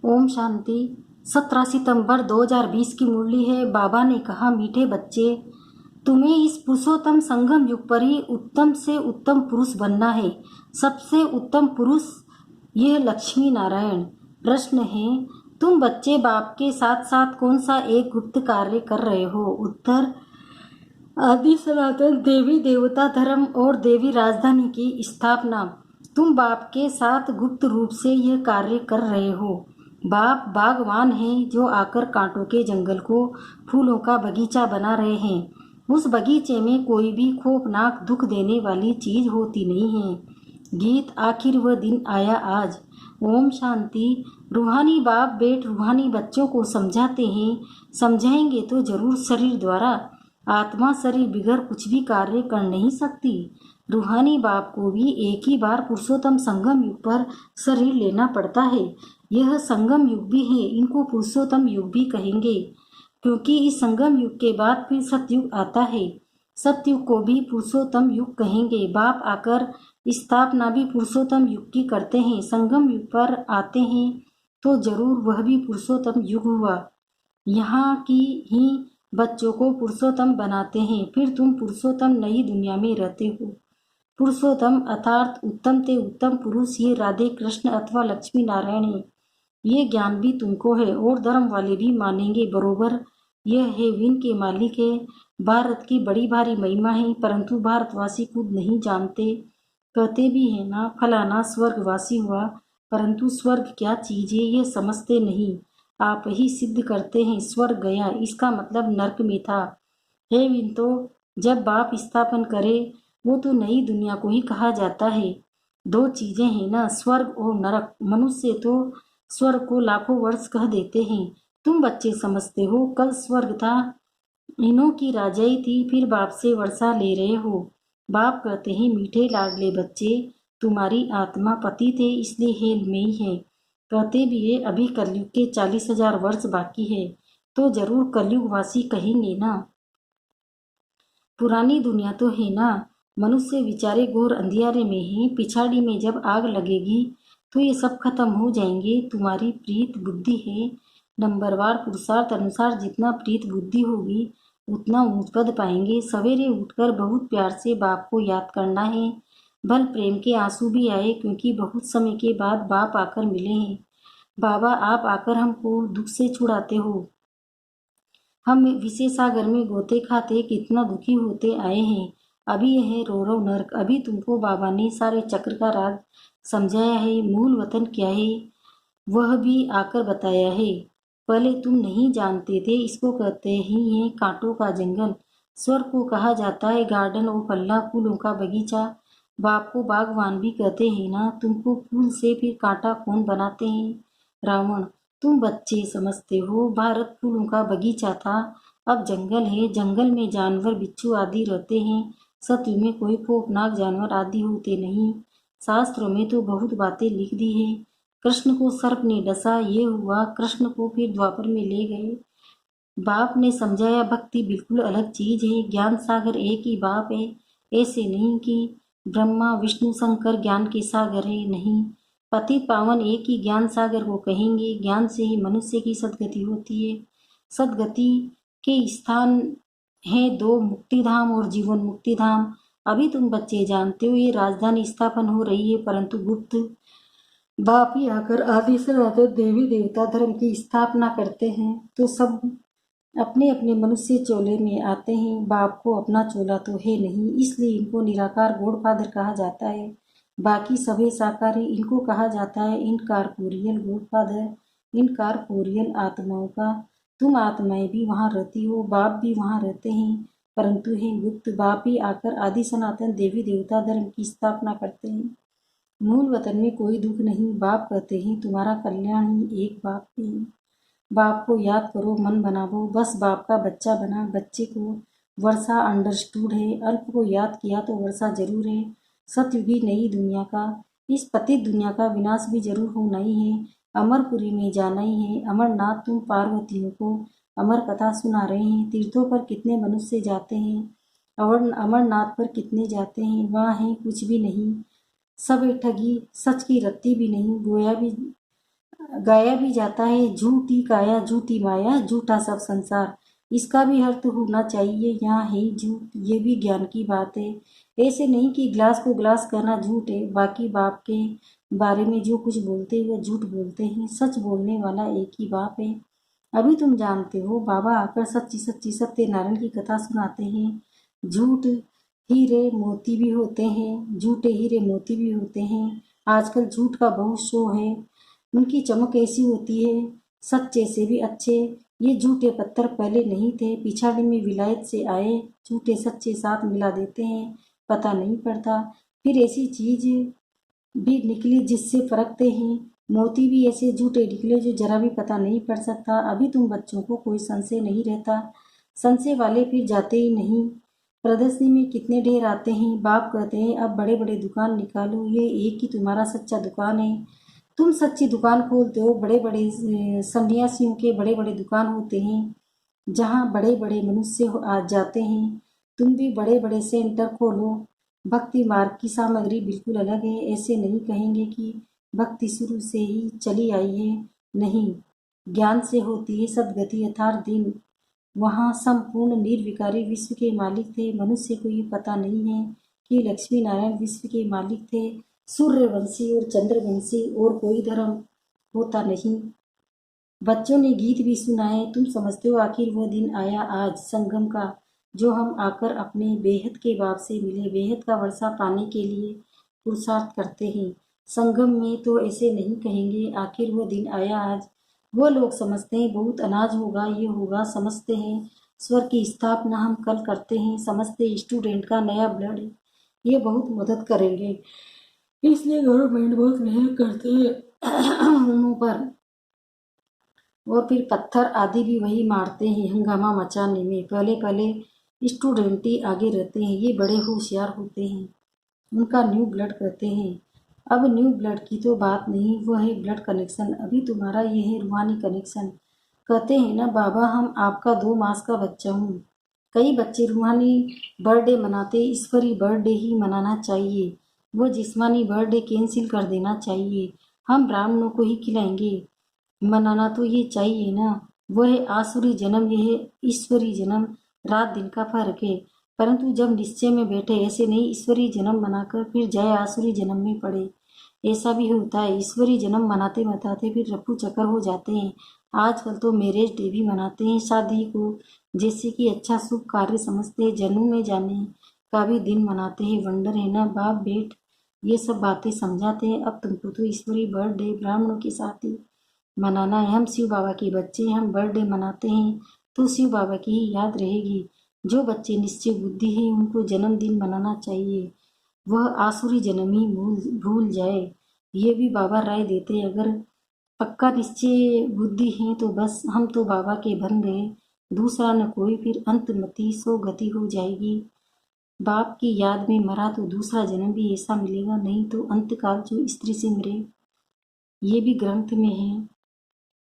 ओम शांति। 17 सितंबर 2020 की मुरली है। बाबा ने कहा, मीठे बच्चे, तुम्हें इस पुरुषोत्तम संगम युग पर ही उत्तम से उत्तम पुरुष बनना है। सबसे उत्तम पुरुष यह लक्ष्मी नारायण। प्रश्न है, तुम बच्चे बाप के साथ साथ कौन सा एक गुप्त कार्य कर रहे हो? उत्तर, आदि सनातन देवी देवता धर्म और देवी राजधानी की स्थापना। तुम बाप के साथ गुप्त रूप से यह कार्य कर रहे हो। बाप बागवान हैं जो आकर कांटों के जंगल को फूलों का बगीचा बना रहे हैं। उस बगीचे में कोई भी खौफनाक दुख देने वाली चीज होती नहीं है। गीत, आखिर वह दिन आया आज। ओम शांति। रूहानी बाप बेट रूहानी बच्चों को समझाते हैं, समझाएंगे तो जरूर शरीर द्वारा। आत्मा शरीर बिगड़ कुछ भी कार्य कर नहीं सकती। रूहानी बाप को भी एक ही बार पुरुषोत्तम संगम युग पर शरीर लेना पड़ता है। यह संगम युग भी है, इनको पुरुषोत्तम युग भी कहेंगे, क्योंकि इस संगम युग के बाद फिर सतयुग आता है। सतयुग को भी पुरुषोत्तम युग कहेंगे। बाप आकर स्थापना भी पुरुषोत्तम युग की करते हैं। संगम युग पर आते हैं तो जरूर वह भी पुरुषोत्तम युग हुआ। यहाँ की ही बच्चों को पुरुषोत्तम बनाते हैं। फिर तुम पुरुषोत्तम नई दुनिया में रहते हो। पुरुषोत्तम अर्थात उत्तम ते उत्तम पुरुष ये राधे कृष्ण अथवा लक्ष्मी नारायण है। ये ज्ञान भी तुमको है और धर्म वाले भी मानेंगे बरोबर। यह है विन के मालिक है। भारत की बड़ी भारी महिमा है, परंतु भारतवासी खुद नहीं जानते। कहते भी है ना, फलाना स्वर्गवासी हुआ, परंतु स्वर्ग क्या चीज है ये समझते नहीं। आप ही सिद्ध करते हैं स्वर्ग गया, इसका मतलब नरक में था। हे विन, तो जब बाप स्थापन करे वो तो नई दुनिया को ही कहा जाता है। दो चीजें हैं ना, स्वर्ग और नरक। मनुष्य तो स्वर्ग को लाखों वर्ष कह देते हैं। तुम बच्चे समझते हो कल स्वर्ग था, इन्हों की राजाई थी, फिर बाप से वर्षा ले रहे हो। बाप कहते हैं, मीठे लाडले बच्चे, तुम्हारी आत्मा पतित है इसलिए हेल में ही है। कहते भी है अभी कलयुग के 40,000 वर्ष बाकी है, तो जरूर कलयुगवासी कहेंगे ना। पुरानी दुनिया तो है ना, मनुष्य विचारे घोर अंधियारे में है। पिछाड़ी में जब आग लगेगी तो ये सब खत्म हो जाएंगे। तुम्हारी प्रीत बुद्धि है, नंबरवार पुरुषार्थ अनुसार जितना प्रीत बुद्धि होगी उतना ऊंच पद पाएंगे। सवेरे उठकर बहुत प्यार से बाप को याद करना है। भल प्रेम के आंसू भी आए, क्योंकि बहुत समय के बाद बाप आकर मिले हैं। बाबा आप आकर हमको दुख से छुड़ाते हो। हम विषय सागर में गोते खाते कितना दुखी होते आए हैं। अभी यह रो रो नरक। अभी तुमको बाबा ने सारे चक्र का राज समझाया है। मूल वतन क्या है वह भी आकर बताया है। पहले तुम नहीं जानते थे। इसको कहते ही हैं कांटों का जंगल। स्वर्ग को कहा जाता है गार्डन और पल्ला फूलों का बगीचा। बाप को बागवान भी कहते हैं ना। तुमको फूल से फिर कांटा कौन बनाते हैं? रावण। तुम बच्चे समझते हो भारत फूलों का बगीचा था, अब जंगल है। जंगल में जानवर बिच्छू आदि रहते हैं। सत्य में कोई खौफनाक जानवर आदि होते नहीं। शास्त्रों में तो बहुत बातें लिख दी है। कृष्ण को सर्प ने डसा, ये हुआ। कृष्ण को फिर द्वापर में ले गए। बाप ने समझाया भक्ति बिल्कुल अलग चीज है। ज्ञान सागर एक ही बाप है। ऐसे नहीं कि ब्रह्मा विष्णु शंकर ज्ञान के सागर है, नहीं। पतित पावन एक ही ज्ञान सागर को कहेंगे। ज्ञान से ही मनुष्य की सदगति होती है। सदगति के स्थान है दो, मुक्ति धाम और जीवन मुक्ति धाम। अभी तुम बच्चे जानते हो ये राजधानी स्थापन हो रही है, परंतु गुप्त बाप ही आकर आदि से देवी देवता धर्म की स्थापना करते हैं, तो सब अपने अपने मनुष्य चोले में आते हैं। बाप को अपना चोला तो है नहीं, इसलिए इनको निराकार गॉड फादर कहा जाता है। बाकी सभी साकारी इनको कहा जाता है इनकारपोरियल गॉड फादर, इनकारपोरियल आत्माओं का। तुम आत्माएं भी वहाँ रहती हो, बाप भी वहाँ रहते हैं, परंतु है गुप्त। बाप ही आकर आदि सनातन देवी देवता धर्म की स्थापना करते हैं। मूल वतन में कोई दुख नहीं। बाप कहते हैं तुम्हारा कल्याण ही एक बाप है। बाप को याद करो, मन बनाओ, बस बाप का बच्चा बना। बच्चे को वर्षा अंडरस्टूड है। अल्प को याद किया तो वर्षा जरूर है। सतयुगी नई दुनिया का, इस पतित दुनिया का विनाश भी जरूर होना ही है। अमरपुरी में जाना ही है। अमरनाथ तुम पार्वतियों को अमर कथा सुना रहे हैं। तीर्थों पर कितने मनुष्य जाते हैं और अमरनाथ पर कितने जाते हैं? वहाँ है कुछ भी नहीं, सब एक ठगी, सच की रत्ती भी नहीं। गोया भी गाया भी जाता है, झूठी काया झूठी माया झूठा सब संसार। इसका भी अर्थ होना चाहिए यहाँ है झूठ। ये भी ज्ञान की बात है। ऐसे नहीं कि ग्लास को ग्लास कहना झूठ है, बाकी बाप के बारे में जो कुछ बोलते हैं वह झूठ बोलते हैं। सच बोलने वाला एक ही बाप है। अभी तुम जानते हो, बाबा आकर सच्ची सच्ची सत्यनारायण की कथा सुनाते हैं। झूठ हीरे मोती भी होते हैं, झूठे हीरे मोती भी होते हैं। आजकल झूठ का बहुत शो है। उनकी चमक ऐसी होती है, सच्चे से भी अच्छे। ये झूठे पत्थर पहले नहीं थे, पिछाड़ी में विलायत से आए। झूठे सच्चे साथ मिला देते हैं, पता नहीं पड़ता। फिर ऐसी चीज भी निकली जिससे परखते हैं। मोती भी ऐसे झूठे निकले जो जरा भी पता नहीं पड़ सकता। अभी तुम बच्चों को कोई संशय नहीं रहता। संशय वाले फिर जाते ही नहीं। प्रदर्शनी में कितने ढेर आते हैं। बाप कहते हैं अब बड़े बड़े दुकान निकालो, ये एक ही तुम्हारा सच्चा दुकान है। तुम सच्ची दुकान खोलते हो। बड़े बड़े सन्यासियों के बड़े बड़े दुकान होते हैं जहाँ बड़े बड़े मनुष्य आ जाते हैं। तुम भी बड़े बड़े सेंटर खोलो। भक्ति मार्ग की सामग्री बिल्कुल अलग है। ऐसे नहीं कहेंगे कि भक्ति शुरू से ही चली आई है। नहीं, ज्ञान से होती है सदगति अर्थात दिन। वहाँ संपूर्ण निर्विकारी विश्व के मालिक थे। मनुष्य को ये पता नहीं है कि लक्ष्मी नारायण विश्व के मालिक थे। सूर्यवंशी और चंद्रवंशी और कोई धर्म होता नहीं। बच्चों ने गीत भी सुनाए। तुम समझते हो आखिर वह दिन आया आज संगम का, जो हम आकर अपने बेहद के बाप से मिले, बेहद का वर्षा पाने के लिए पुरुषार्थ करते हैं। संगम में तो ऐसे नहीं कहेंगे आखिर वह दिन आया आज। वो लोग समझते हैं बहुत अनाज होगा, ये होगा, समझते हैं स्वर की स्थापना हम कल करते हैं, समझते स्टूडेंट का नया ब्लड है, ये बहुत मदद करेंगे, इसलिए गवर्नमेंट बहुत मेहनत करते हैं उन पर। और फिर पत्थर आदि भी वही मारते हैं हंगामा मचाने में। पहले पहले स्टूडेंट ही आगे रहते हैं, ये बड़े होशियार होते हैं। उनका न्यू ब्लड कहते हैं। अब न्यू ब्लड की तो बात नहीं, वो है ब्लड कनेक्शन। अभी तुम्हारा ये है रूहानी कनेक्शन। कहते हैं ना बाबा, हम आपका 2 मास का बच्चा हूँ। कई बच्चे रूहानी बर्थडे मनाते, ईश्वरी बर्थडे ही मनाना चाहिए। वो जिस्मानी बर्थडे कैंसिल कर देना चाहिए। हम ब्राह्मणों को ही खिलाएंगे। मनाना तो ये चाहिए ना। वह है आसुरी जन्म, यह है ईश्वरी जन्म। रात दिन का फर्क है। परंतु जब निश्चय में बैठे, ऐसे नहीं ईश्वरी जन्म मनाकर फिर जाए आसुरी जन्म में पड़े। ऐसा भी होता है, ईश्वरी जन्म मनाते मनाते फिर रफू चक्कर हो जाते हैं। आजकल तो मैरिज डे भी मनाते हैं शादी को, जैसे कि अच्छा शुभ कार्य समझते हैं। जन्म में जाने का भी दिन मनाते हैं। वंडर है ना बाप बेट, ये सब बातें समझाते हैं। अब तुमको तो ईश्वरी बर्थडे ब्राह्मणों के साथ ही मनाना है। हम शिव बाबा के बच्चे हैं, हम बर्थडे मनाते हैं तो शिव बाबा की ही याद रहेगी। जो बच्चे निश्चय बुद्धि है उनको जन्मदिन मनाना चाहिए। वह आसुरी जन्म ही भूल जाए, ये भी बाबा राय देते हैं। अगर पक्का निश्चय बुद्धि है तो बस हम तो बाबा के बन गए, दूसरा न कोई। फिर अंतमति सो गति हो जाएगी। बाप की याद में मरा तो दूसरा जन्म भी ऐसा मिलेगा, नहीं तो अंतकाल जो स्त्री से मरे। ये भी ग्रंथ में है।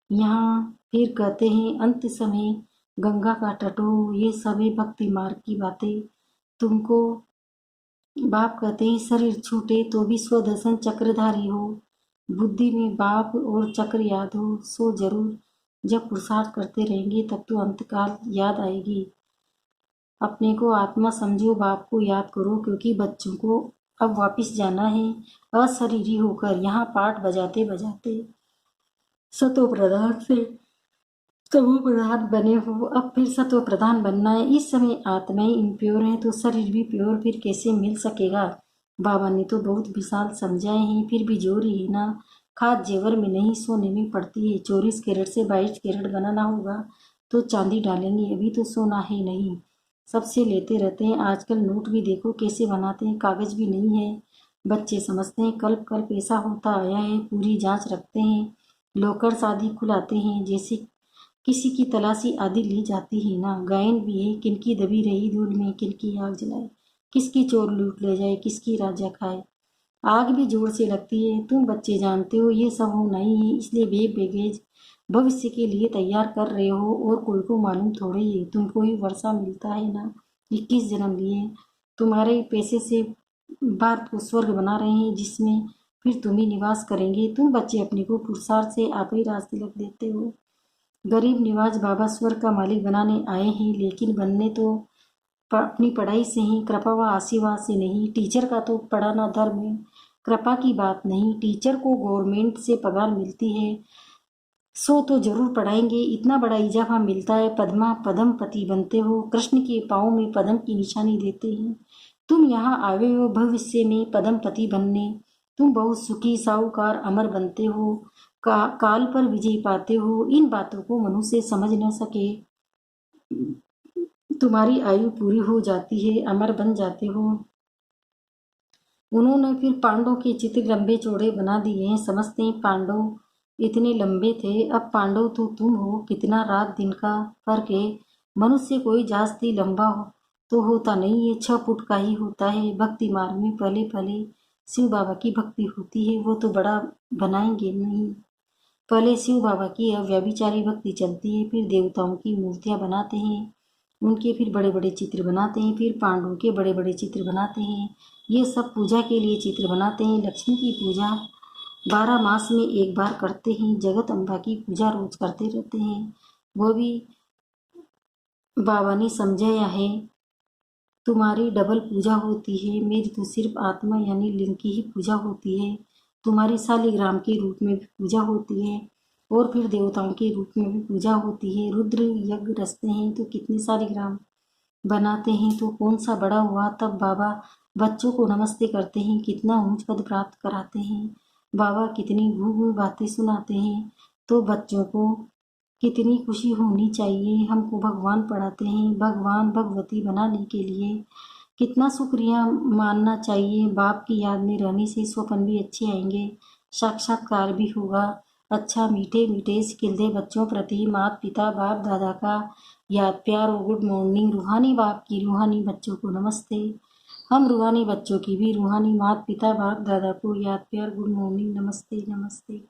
यहाँ फिर कहते हैं अंत समय गंगा का तट हो, ये सभी भक्ति मार्ग की बातें। तुमको बाप कहते हैं शरीर छूटे तो भी स्वदर्शन चक्रधारी हो। बुद्धि में बाप और चक्र याद हो सो जरूर। जब पुरुषार्थ करते रहेंगे तब तो अंतकाल याद आएगी। अपने को आत्मा समझो, बाप को याद करो, क्योंकि बच्चों को अब वापिस जाना है अशरीरी होकर। यहाँ पाठ बजाते बजाते सतो प्रधान से तमो प्रधान बने हो, अब फिर सत्व प्रधान बनना है। इस समय आत्माएं इम्प्योर हैं तो शरीर भी प्योर फिर कैसे मिल सकेगा। बाबा ने तो बहुत विशाल समझाए हैं, फिर भी जोर ही है ना। खाद जेवर में नहीं सोने में पड़ती है। 24 कैरेट से 22 कैरेट बनाना होगा तो चांदी डालेंगे, अभी तो सोना है नहीं। सबसे लेते रहते हैं। आजकल नोट भी देखो कैसे बनाते हैं, कागज भी नहीं है। बच्चे समझते हैं कल्प कल्प ऐसा होता आया है, पूरी जांच रखते हैं। लोकर शादी खुलाते हैं, जैसे किसी की तलाशी आदि ली जाती है ना। गायन भी है, किनकी दबी रही धूल में किनकी आग जलाए, किसकी चोर लूट ले जाए, किसकी राजा खाए। आग भी जोर से लगती है। तुम बच्चे जानते हो ये सब होना ही है, इसलिए बेग बैगेज भविष्य के लिए तैयार कर रहे हो। और कोई को मालूम थोड़ी है, तुमको ही वर्षा मिलता है ना। 21 जन्म लिए तुम्हारे पैसे से भारत को स्वर्ग बना रहे हैं, जिसमें फिर तुम ही निवास करेंगे। तुम बच्चे अपने को पुरुषार्थ से आप ही राज तिलक देते हो। गरीब निवाज बाबा स्वर्ग का मालिक बनाने आए हैं, लेकिन बनने तो अपनी पढ़ाई से ही, कृपा व आशीर्वाद से नहीं। टीचर का तो पढ़ाना धर्म है, कृपा की बात नहीं। टीचर को गवर्नमेंट से पगार मिलती है, सो तो जरूर पढ़ाएंगे। इतना बड़ा इजाफा मिलता है, पद्मा पद्म पति बनते हो, कृष्ण के पाँव में पद्म की निशानी देते हैं। तुम यहाँ आए हो भविष्य में पद्म पति बनने। तुम बहुत सुखी साहूकार अमर बनते हो, काल पर विजय पाते हो। इन बातों को मनुष्य समझ न सके। तुम्हारी आयु पूरी हो जाती है, अमर बन जाते हो। उन्होंने फिर पांडवों के चित्र लंबे चौड़े बना दिए हैं। समझते हैं पांडव इतने लंबे थे, अब पांडव तो तुम हो। कितना रात दिन का फर्क है। मनुष्य कोई जास्ती लंबा हो तो होता नहीं है, 6 फुट का ही होता है। भक्ति मार्ग में पहले पहले शिव बाबा की भक्ति होती है, वो तो बड़ा बनाएंगे नहीं। पहले शिव बाबा की अव्यभिचारी भक्ति चलती है, फिर देवताओं की मूर्तियां बनाते हैं, उनके फिर बड़े बड़े चित्र बनाते हैं, फिर पांडवों के बड़े बड़े चित्र बनाते हैं। ये सब पूजा के लिए चित्र बनाते हैं। लक्ष्मी की पूजा 12 मास में एक बार करते हैं। जगत अम्बा की पूजा रोज करते रहते हैं, वो भी बाबा ने समझाया है। तुम्हारी डबल पूजा होती है, मेरी तो सिर्फ आत्मा यानी लिंग की ही पूजा होती है। तुम्हारी शालिग्राम के रूप में भी पूजा होती है, और फिर देवताओं के रूप में भी पूजा होती है। रुद्र यज्ञ रचते हैं तो कितने शालिग्राम बनाते हैं, तो कौन सा बड़ा हुआ। तब बाबा बच्चों को नमस्ते करते हैं, कितना ऊंच पद प्राप्त कराते हैं। बाबा कितनी गूढ़ बातें सुनाते हैं, तो बच्चों को कितनी खुशी होनी चाहिए। हमको भगवान पढ़ाते हैं, भगवान भगवती बनाने के लिए कितना शुक्रिया मानना चाहिए। बाप की याद में रहने से स्वप्न भी अच्छे आएंगे, साक्षात्कार भी होगा। अच्छा मीठे मीठे सिखिलते बच्चों प्रति माता पिता बाप दादा का याद प्यार और गुड मॉर्निंग। रूहानी बाप की रूहानी बच्चों को नमस्ते। हम रूहानी बच्चों की भी रूहानी माता पिता बाप दादा को याद प्यार गुड मॉर्निंग नमस्ते नमस्ते।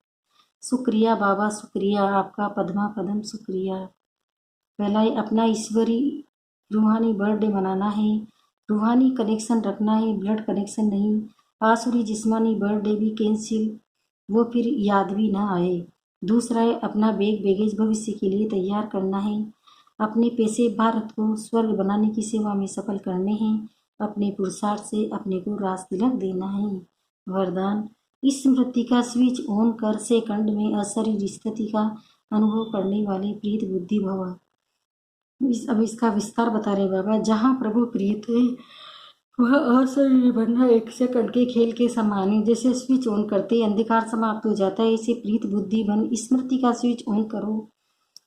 शुक्रिया बाबा, शुक्रिया आपका पद्मा पदम, शुक्रिया। पहला अपना ईश्वरी रूहानी बर्थडे मनाना है, रूहानी कनेक्शन रखना है, ब्लड कनेक्शन नहीं। आसुरी जिस्मानी बर्थडे भी कैंसिल, वो फिर याद भी ना आए। दूसरा है अपना बैगेज भविष्य के लिए तैयार करना है। अपने पैसे भारत को स्वर्ग बनाने की सेवा में सफल करने हैं। अपने पुरुषार्थ से अपने को राज तिलक देना है। वरदान, इस स्मृति का स्विच ऑन कर सेकंड में अशरीर स्थिति का अनुभव करने वाले प्रीत बुद्धि भव। अब इसका विस्तार बता रहे बाबा। जहाँ प्रभु प्रीत है वह अशरीर बनना 1 सेकंड के खेल के समान है। जैसे स्विच ऑन करते ही अंधकार समाप्त हो जाता है, ऐसे प्रीत बुद्धि बन स्मृति का स्विच ऑन करो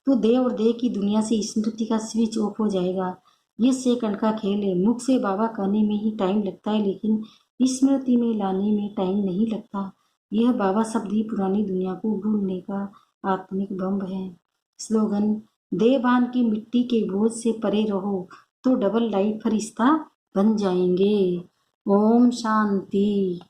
तो देह और देह की दुनिया से स्मृति का स्विच ऑफ हो जाएगा। ये सेकंड का खेल है। मुख से बाबा कहने में ही टाइम लगता है, लेकिन स्मृति में लाने में टाइम नहीं लगता। यह बाबा शब्द ही पुरानी दुनिया को भूलने का आत्मिक बम है। स्लोगन, देहभान की मिट्टी के बोझ से परे रहो तो डबल लाइफ फरिश्ता बन जाएंगे। ओम शांति।